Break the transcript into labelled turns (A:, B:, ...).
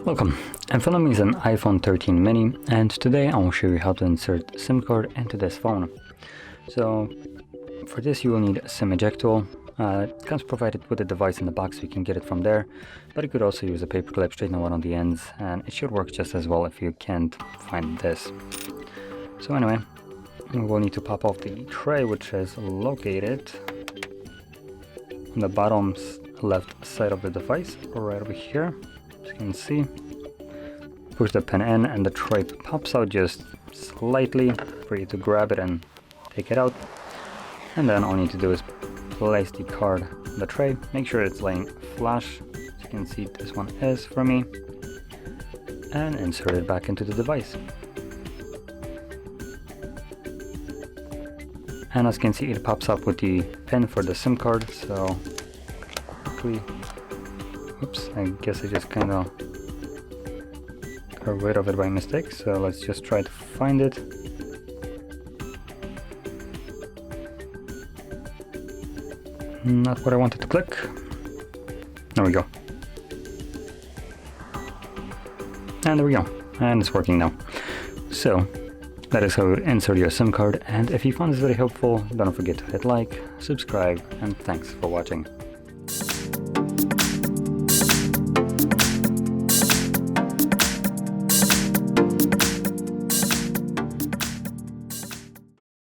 A: Welcome, I'm filming an iPhone 13 mini, and today I will show you how to insert SIM card into this phone. So for this you will need a SIM eject tool. It comes provided with the device in the box, so you can get it from there, but you could also use a paper clip, straighten one on the ends, and it should work just as well if you can't find this. So anyway, we will need to pop off the tray, which is located on the bottom left side of the device, right over here. As you can see, push the pin in and the tray pops out just slightly for you to grab it and take it out. And then all you need to do is place the card on the tray, make sure it's laying flush, as you can see this one is for me, and insert it back into the device. And as you can see, it pops up with the pin for the SIM card, so quickly, oops, I guess I just kind of got rid of it by mistake, so let's just try to find it. Not what I wanted to click. There we go. And there we go. And it's working now. So that is how you insert your SIM card, and if you found this very helpful, don't forget to hit like, subscribe, and thanks for watching.